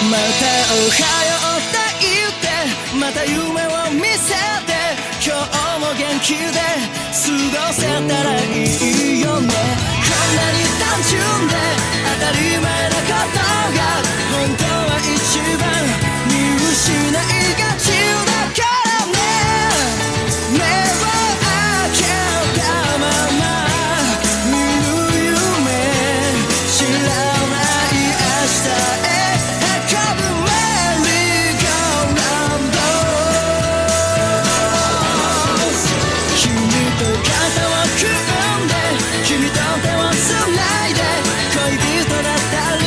またおはようって言ってまた夢を見せて今日も元気で過ごせたらいいよねこんなに単純で当たり前なことが本当は一番見失いがちだからね目を開けたまま見る夢知らない明日へ運ぶメリーゴーラウンド君と肩を組んで君と手をつないで恋人だったり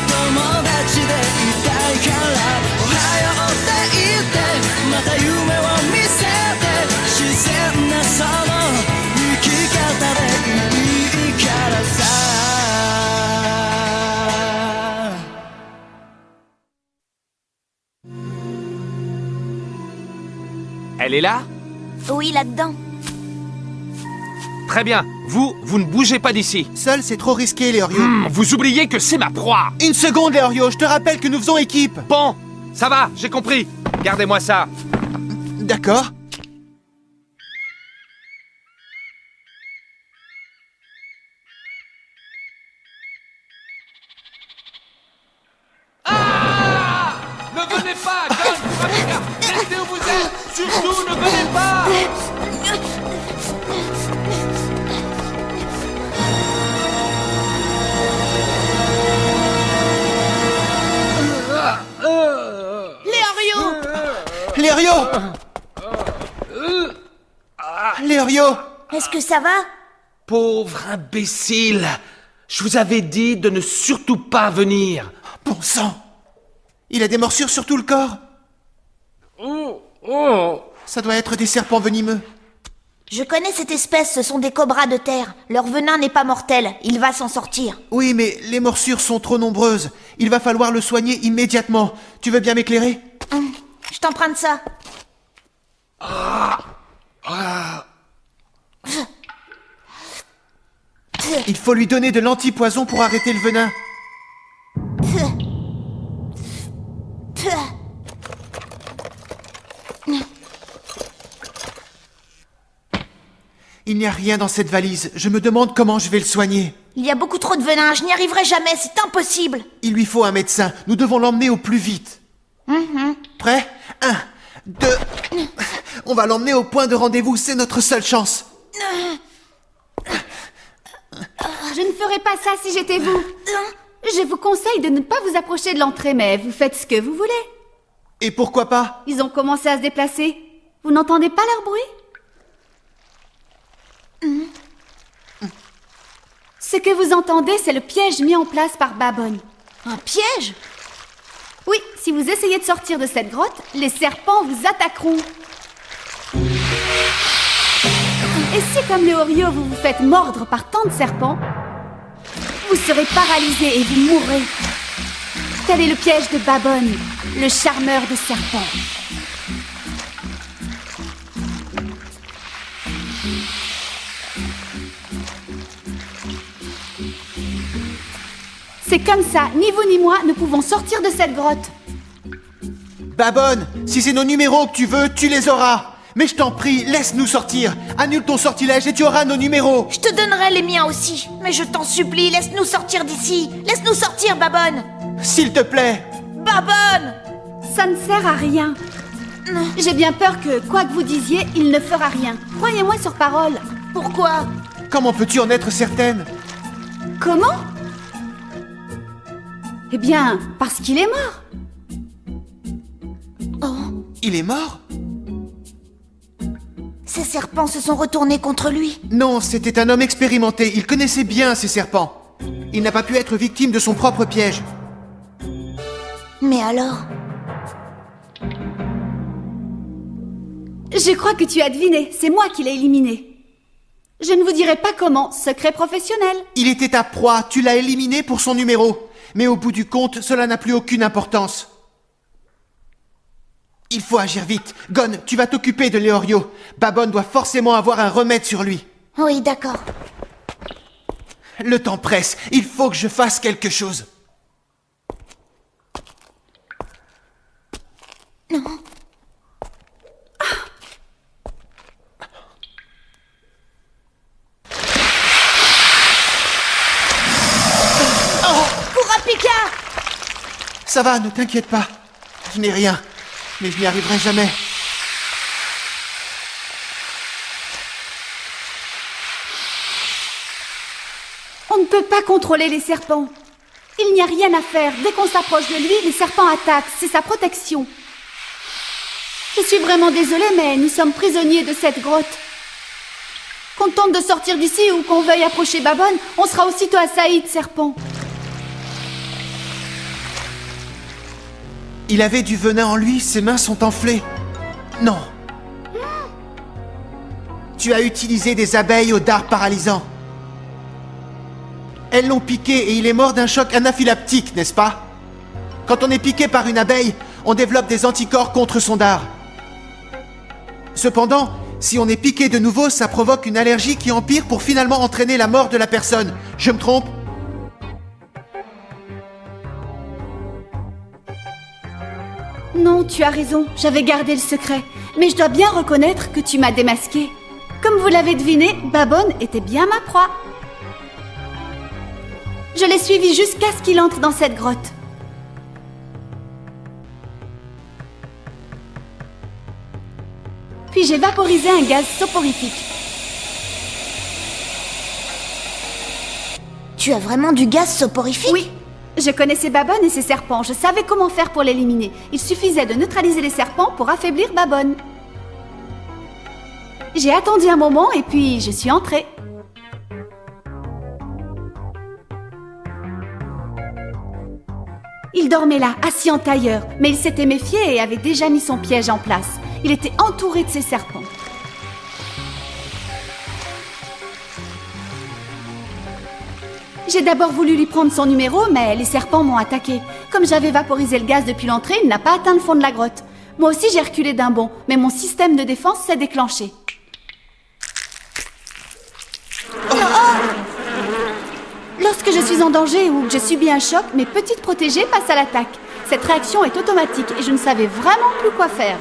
友達でいたいからおはようって言ってまた夢を見せて自然なその生き方でいいからさElle est là? Oui, là-dedans. Très bien. Vous ne bougez pas d'ici. Seul, c'est trop risqué, Leorio. Vous oubliez que c'est ma proie. Une seconde, Leorio, je te rappelle que nous faisons équipe. Bon, ça va, j'ai compris. Gardez-moi ça. D'accord. Ne venez pas, Gun, Ravena, restez où vous êtes. Surtout, ne venez pas. Leorio Leorio Est-ce que ça va? Pauvre imbécile. Je vous avais dit de ne surtout pas venir. Bon sang. Il a des morsures sur tout le corps. Ça doit être des serpents venimeux. Je connais cette espèce, ce sont des cobras de terre. Leur venin n'est pas mortel, il va s'en sortir. Oui, mais les morsures sont trop nombreuses. Il va falloir le soigner immédiatement. Tu veux bien m'éclairer? Je t'emprunte ça. Il faut lui donner de l'antipoison pour arrêter le venin. Il n'y a rien dans cette valise. Je me demande comment je vais le soigner. Il y a beaucoup trop de venin, je n'y arriverai jamais, c'est impossible. Il lui faut un médecin. Nous devons l'emmener au plus vite. Prêt? 1, 2... On va l'emmener au point de rendez-vous, c'est notre seule chance. Je ne ferais pas ça si j'étais vous. Je vous conseille de ne pas vous approcher de l'entrée, mais vous faites ce que vous voulez. Et pourquoi pas? Ils ont commencé à se déplacer. Vous n'entendez pas leur bruit? Ce que vous entendez, c'est le piège mis en place par Babon. Un piège? Oui, si vous essayez de sortir de cette grotte, les serpents vous attaqueront. Et si, comme Leorio, vous vous faites mordre par tant de serpents, vous serez paralysé et vous mourrez. Tel est le piège de Babon, le charmeur de serpents. C'est comme ça, ni vous ni moi ne pouvons sortir de cette grotte. Babon, si c'est nos numéros que tu veux, tu les auras. Mais je t'en prie, laisse-nous sortir. Annule ton sortilège et tu auras nos numéros. Je te donnerai les miens aussi. Mais je t'en supplie, laisse-nous sortir d'ici. Laisse-nous sortir, Babon. S'il te plaît. Babon! Ça ne sert à rien. J'ai bien peur que, quoi que vous disiez, il ne fera rien. Croyez-moi sur parole. Pourquoi? Comment peux-tu en être certaine? Comment? Eh bien, parce qu'il est mort. Oh, Il est mort? ces serpents se sont retournés contre lui. Non, c'était un homme expérimenté. Il connaissait bien ces serpents. Il n'a pas pu être victime de son propre piège. Mais alors? Je crois que tu as deviné. C'est moi qui l'ai éliminé. Je ne vous dirai pas comment. Secret professionnel. Il était ta proie. Tu l'as éliminé pour son numéro. Mais au bout du compte, cela n'a plus aucune importance. Il faut agir vite. Gon, tu vas t'occuper de Leorio. Babon doit forcément avoir un remède sur lui. Oui, d'accord. Le temps presse. Il faut que je fasse quelque chose. ça va, ne t'inquiète pas. Je n'ai rien, mais je n'y arriverai jamais. On ne peut pas contrôler les serpents. Il n'y a rien à faire. Dès qu'on s'approche de lui, les serpents attaquent. C'est sa protection. Je suis vraiment désolée, mais nous sommes prisonniers de cette grotte. Qu'on tente de sortir d'ici ou qu'on veuille approcher Babon, on sera aussitôt assaillis de serpents. Il avait du venin en lui, ses mains sont enflées. Non. Tu as utilisé des abeilles au dard paralysant. Elles l'ont piqué et il est mort d'un choc anaphylactique, n'est-ce pas? Quand on est piqué par une abeille, on développe des anticorps contre son dard. Cependant, si on est piqué de nouveau, ça provoque une allergie qui empire pour finalement entraîner la mort de la personne. Je me trompe? Non, tu as raison, j'avais gardé le secret. Mais je dois bien reconnaître que tu m'as démasqué. Comme vous l'avez deviné, Babon était bien ma proie. Je l'ai suivi jusqu'à ce qu'il entre dans cette grotte. Puis j'ai vaporisé un gaz soporifique. Tu as vraiment du gaz soporifique? Oui, je connaissais Babon et ses serpents. Je savais comment faire pour l'éliminer. Il suffisait de neutraliser les serpents pour affaiblir Babon. J'ai attendu un moment et puis je suis entrée. Il dormait là, assis en tailleur, mais il s'était méfié et avait déjà mis son piège en place. Il était entouré de ses serpents. J'ai d'abord voulu lui prendre son numéro, mais les serpents m'ont attaqué. Comme j'avais vaporisé le gaz depuis l'entrée, il n'a pas atteint le fond de la grotte. Moi aussi j'ai reculé d'un bond, mais mon système de défense s'est déclenché. Lorsque je suis en danger ou que je subis un choc, mes petites protégées passent à l'attaque. Cette réaction est automatique et je ne savais vraiment plus quoi faire.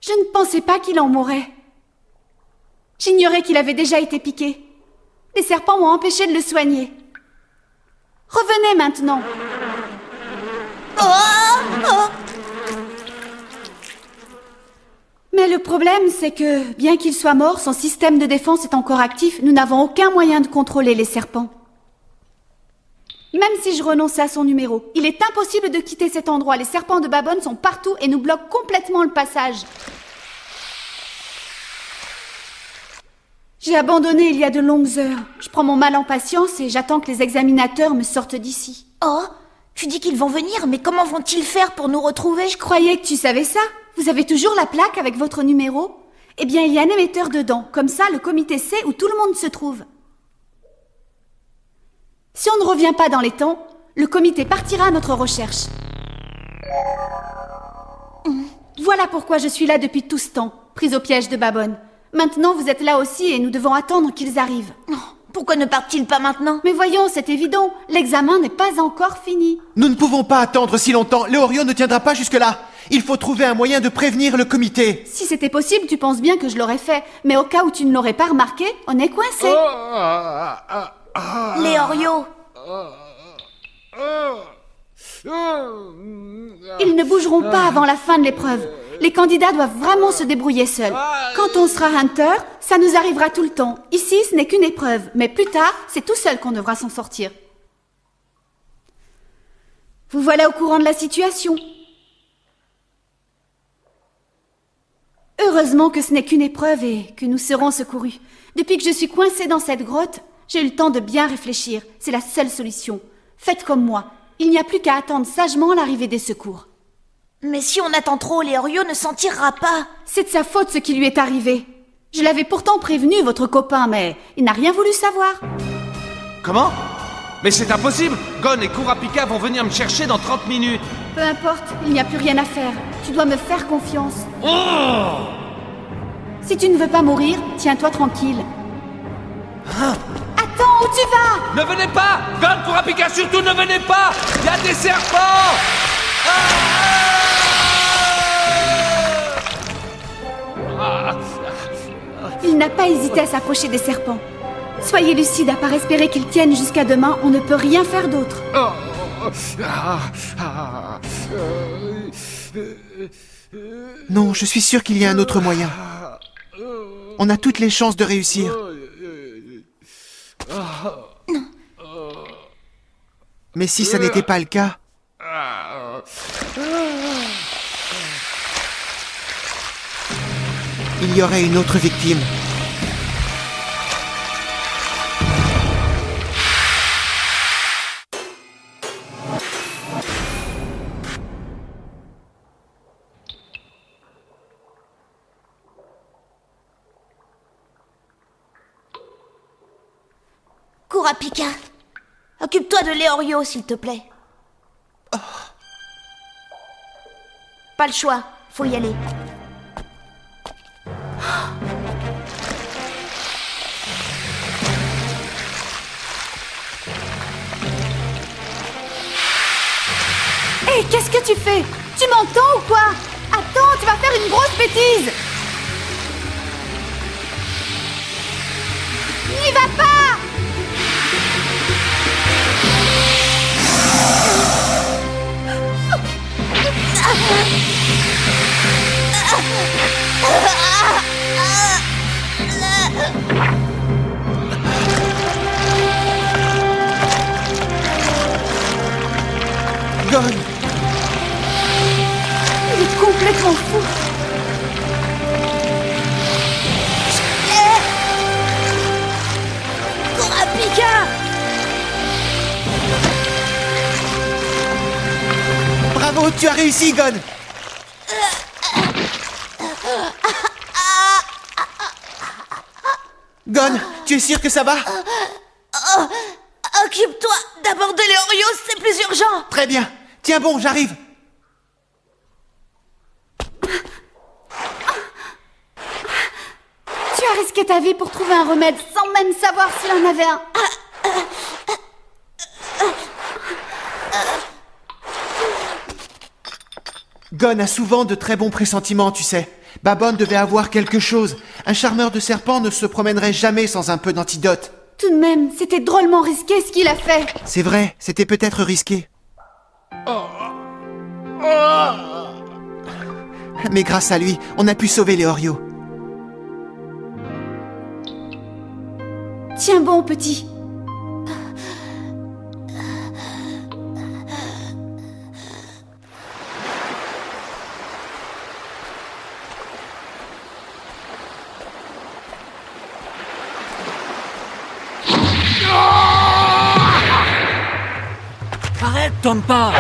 Je ne pensais pas qu'il en mourrait. J'ignorais qu'il avait déjà été piqué. Les serpents m'ont empêché de le soigner. Revenez maintenant. Mais le problème, c'est que, bien qu'il soit mort, son système de défense est encore actif. Nous n'avons aucun moyen de contrôler les serpents. Même si je renonçais à son numéro, il est impossible de quitter cet endroit. Les serpents de Babon sont partout et nous bloquent complètement le passage. J'ai abandonné il y a de longues heures. Je prends mon mal en patience et j'attends que les examinateurs me sortent d'ici. Oh, tu dis qu'ils vont venir, mais comment vont-ils faire pour nous retrouver? Je croyais que tu savais ça. Vous avez toujours la plaque avec votre numéro? Eh bien, il y a un émetteur dedans. Comme ça, le comité sait où tout le monde se trouve. Si on ne revient pas dans les temps, le comité partira à notre recherche. Voilà pourquoi je suis là depuis tout ce temps, prise au piège de Babon. Maintenant, vous êtes là aussi et nous devons attendre qu'ils arrivent. Pourquoi ne partent-ils pas maintenant? Mais voyons, c'est évident, l'examen n'est pas encore fini. Nous ne pouvons pas attendre si longtemps. Léorio ne tiendra pas jusque-là. Il faut trouver un moyen de prévenir le comité. Si c'était possible, tu penses bien que je l'aurais fait. Mais au cas où tu ne l'aurais pas remarqué, on est coincé. Léorio! Ils ne bougeront pas avant la fin de l'épreuve. Les candidats doivent vraiment se débrouiller seuls. Quand on sera Hunter, ça nous arrivera tout le temps. Ici, ce n'est qu'une épreuve, mais plus tard, c'est tout seul qu'on devra s'en sortir. Vous voilà au courant de la situation. Heureusement que ce n'est qu'une épreuve et que nous serons secourus. Depuis que je suis coincée dans cette grotte, j'ai eu le temps de bien réfléchir. C'est la seule solution. Faites comme moi. Il n'y a plus qu'à attendre sagement l'arrivée des secours. Mais si on attend trop, Léorio ne s'en tirera pas. C'est de sa faute ce qui lui est arrivé. Je l'avais pourtant prévenu, votre copain, mais il n'a rien voulu savoir. Comment? Mais c'est impossible! Gon et Kurapika vont venir me chercher dans 30 minutes! Peu importe, il n'y a plus rien à faire. Tu dois me faire confiance. Oh! Si tu ne veux pas mourir, tiens-toi tranquille. Hein? Attends! où tu vas? Ne venez pas! Gon, Kurapika, surtout ne venez pas! Il y a des serpents! Il n'a pas hésité à s'approcher des serpents. Soyez lucide, à part espérer qu'ils tiennent jusqu'à demain, on ne peut rien faire d'autre. Non, je suis sûr qu'il y a un autre moyen. On a toutes les chances de réussir. Mais si ça n'était pas le cas... il y aurait une autre victime. Kurapika, occupe-toi de Leorio, s'il te plaît. Pas le choix, faut y aller. Hé, qu'est-ce que tu fais? Tu m'entends ou quoi? Attends, tu vas faire une grosse bêtise! N'y va pas! Gon! Il est complètement fou! Kurapika! Bravo, tu as réussi, Gon! Gon, tu es sûr que ça va? Occupe-toi d'abord de Leorio, c'est plus urgent. Très bien. Tiens bon, j'arrive. Tu as risqué ta vie pour trouver un remède sans même savoir s'il en avait un. Gon a souvent de très bons pressentiments, tu sais. Babon devait avoir quelque chose. Un charmeur de serpents ne se promènerait jamais sans un peu d'antidote. Tout de même, c'était drôlement risqué ce qu'il a fait. C'est vrai, c'était peut-être risqué. Mais grâce à lui, on a pu sauver Leorio. Tiens bon, petit. Arrête, Tompa!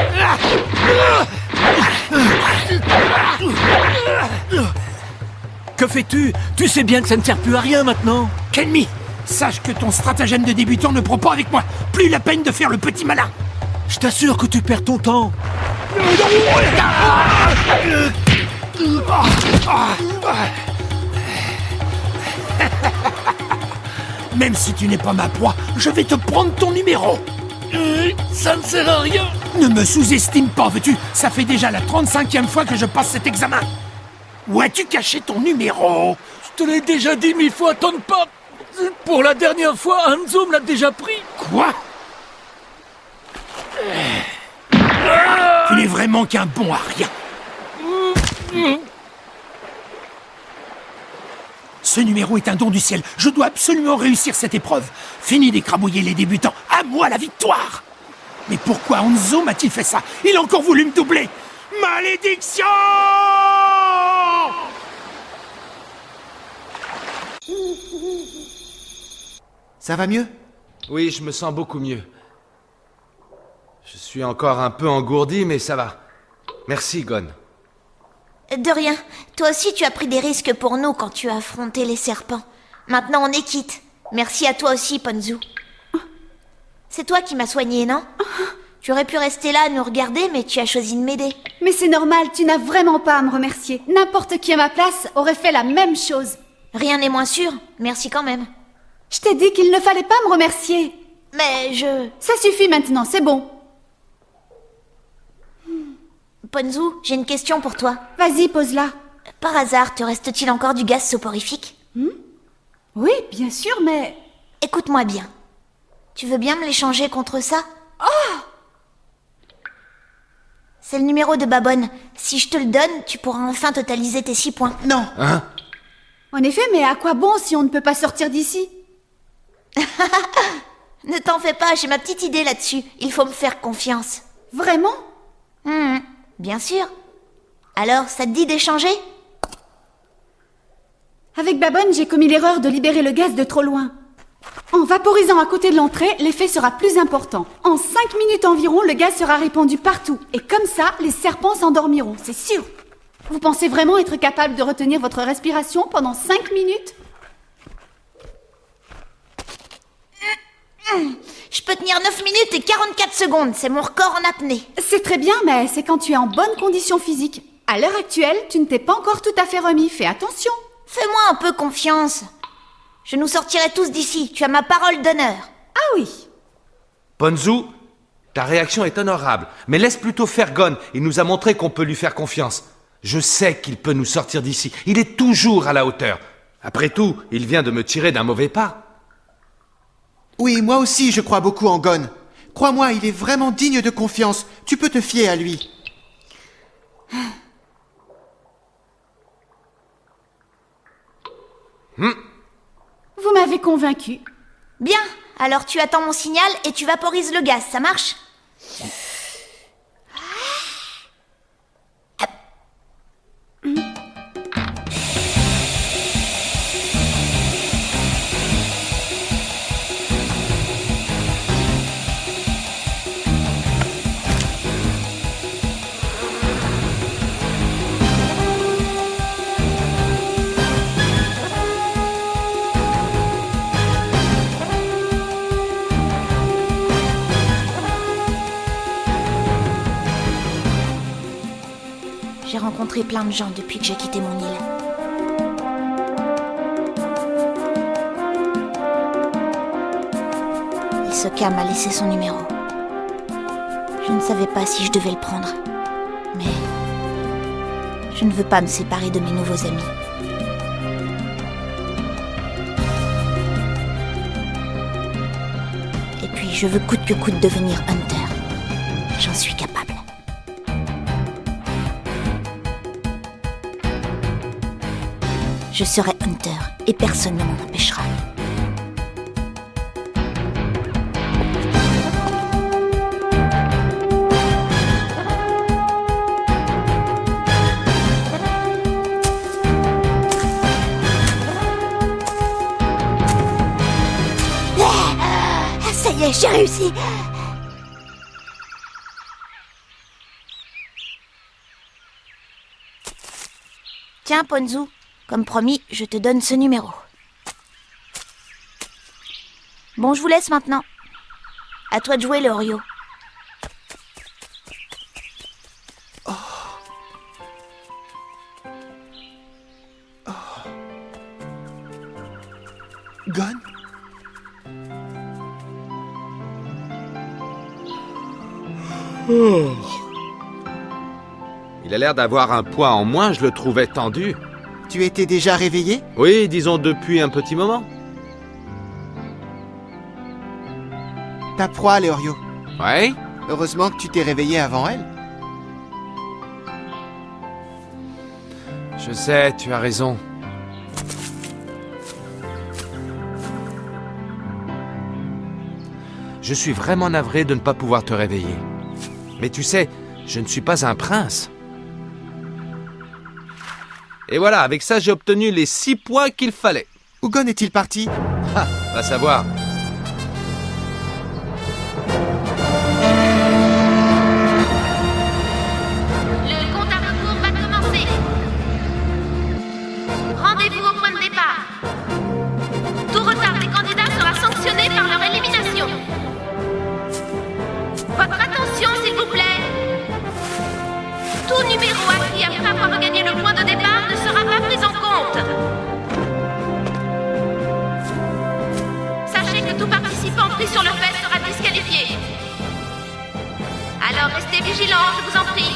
Que fais-tu? Tu sais bien que ça ne sert plus à rien maintenant. Kenmi, sache que ton stratagème de débutant ne prend pas avec moi. Plus la peine de faire le petit malin. Je t'assure que tu perds ton temps. Même si tu n'es pas ma proie, je vais te prendre ton numéro. Ça ne sert à rien. Ne me sous-estime pas, veux-tu? Ça fait déjà la 35e fois que je passe cet examen. Où as-tu caché ton numéro? Je te l'ai déjà dit 1000 fois, Tompa. Pour la dernière fois, Hanzo me l'a déjà pris. Quoi? Tu n'es vraiment qu'un bon à rien. Ce numéro est un don du ciel. Je dois absolument réussir cette épreuve. Fini d'écrabouiller les débutants. À moi la victoire. Mais pourquoi Hanzo m'a-t-il fait ça? Il a encore voulu me doubler. Malédiction! Ça va mieux? Oui, je me sens beaucoup mieux. Je suis encore un peu engourdi, mais ça va. Merci, Gon. De rien. Toi aussi, tu as pris des risques pour nous quand tu as affronté les serpents. Maintenant, on est quitte. Merci à toi aussi, Ponzu. C'est toi qui m'as soigné, non? Tu aurais pu rester là à nous regarder, mais tu as choisi de m'aider. Mais c'est normal, tu n'as vraiment pas à me remercier. N'importe qui à ma place aurait fait la même chose. Rien n'est moins sûr. Merci quand même. Je t'ai dit qu'il ne fallait pas me remercier. Mais je... Ça suffit maintenant, c'est bon. Ponzu, j'ai une question pour toi. Vas-y, pose-la. Par hasard, te reste-t-il encore du gaz soporifique? Oui, bien sûr, mais... Écoute-moi bien. Tu veux bien me l'échanger contre ça? Oh! C'est le numéro de Babonne. Si je te le donne, tu pourras enfin totaliser tes 6 points. Non. Hein? En effet, mais à quoi bon si on ne peut pas sortir d'ici? Ne t'en fais pas, j'ai ma petite idée là-dessus. Il faut me faire confiance. Vraiment? Bien sûr. Alors, ça te dit d'échanger? Avec Babonne, j'ai commis l'erreur de libérer le gaz de trop loin. En vaporisant à côté de l'entrée, l'effet sera plus important. En 5 minutes environ, le gaz sera répandu partout. Et comme ça, les serpents s'endormiront, c'est sûr. Vous pensez vraiment être capable de retenir votre respiration pendant 5 minutes? Je peux tenir 9 minutes et 44 secondes. C'est mon record en apnée. C'est très bien, mais c'est quand tu es en bonne condition physique. À l'heure actuelle, tu ne t'es pas encore tout à fait remis. Fais attention. Fais-moi un peu confiance. Je nous sortirai tous d'ici. Tu as ma parole d'honneur. Ah oui. Ponzu, ta réaction est honorable, mais laisse plutôt faire Gon. Il nous a montré qu'on peut lui faire confiance. Je sais qu'il peut nous sortir d'ici. Il est toujours à la hauteur. Après tout, il vient de me tirer d'un mauvais pas. Oui, moi aussi, je crois beaucoup en Gon. Crois-moi, il est vraiment digne de confiance. Tu peux te fier à lui. Vous m'avez convaincu. Bien. Alors tu attends mon signal et tu vaporises le gaz. Ça marche? J'ai rencontré plein de gens depuis que j'ai quitté mon île. Hisoka m'a laissé son numéro. Je ne savais pas si je devais le prendre. Mais je ne veux pas me séparer de mes nouveaux amis. Et puis je veux coûte que coûte devenir Hunter. J'en suis capable. Je serai Hunter et personne ne m'en empêchera. Ça y est, j'ai réussi. Tiens, Ponzu. Comme promis, je te donne ce numéro. Bon, je vous laisse maintenant. À toi de jouer, le Orio. Gon? Il a l'air d'avoir un poids en moins, je le trouvais tendu. Tu étais déjà réveillé? Oui, disons depuis un petit moment. Ta proie, Leorio. Ouais? Heureusement que tu t'es réveillé avant elle. Je sais, tu as raison. Je suis vraiment navré de ne pas pouvoir te réveiller. Mais tu sais, je ne suis pas un prince. Et voilà, avec ça, j'ai obtenu les 6 points qu'il fallait. Où Gon est-il parti? Ah, va savoir. Le compte à rebours va commencer. Rendez-vous au point de départ. Tout retard des candidats sera sanctionné par leur élimination. Votre attention, s'il vous plaît. Tout numéro acquis après avoir regagné le point de départ ne sera pas pris en compte. pris sur le fait sera disqualifié. Alors restez vigilants, je vous en prie.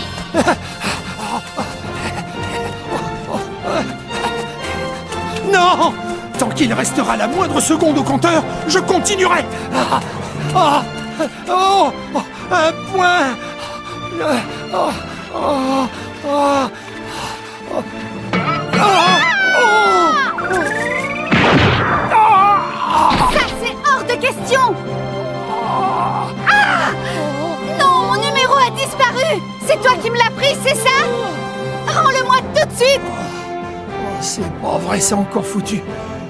Non! Tant qu'il restera la moindre seconde au compteur, je continuerai! Un point! Ça, c'est hors de question! Ah! Non, mon numéro a disparu! C'est toi qui me l'as pris, c'est ça? Rends-le-moi tout de suite! C'est pas vrai, c'est encore foutu.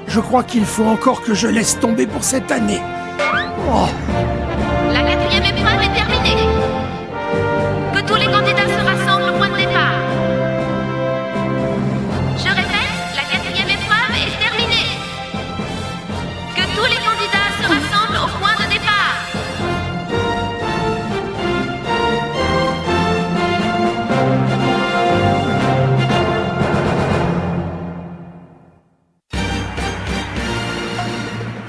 Je crois qu'il faut encore que je laisse tomber pour cette année. La 4e épreuve est terminée. Que tous les candidats se rassemblent au point de départ. Je répète, la 4e épreuve est terminée. Que tous les candidats se rassemblent au point de départ.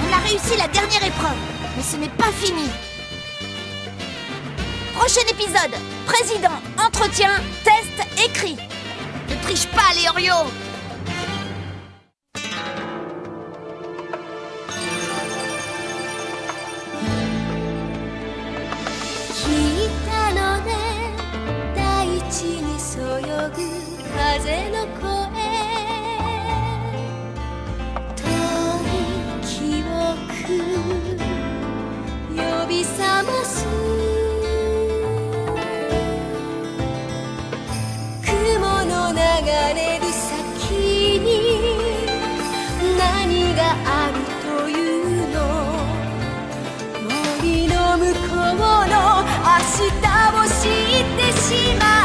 On a réussi la dernière épreuve, mais ce n'est pas fini. Prochain épisode, président, entretien, test, écrit. Ne triche pas, Léorio.「明日を知ってしまう」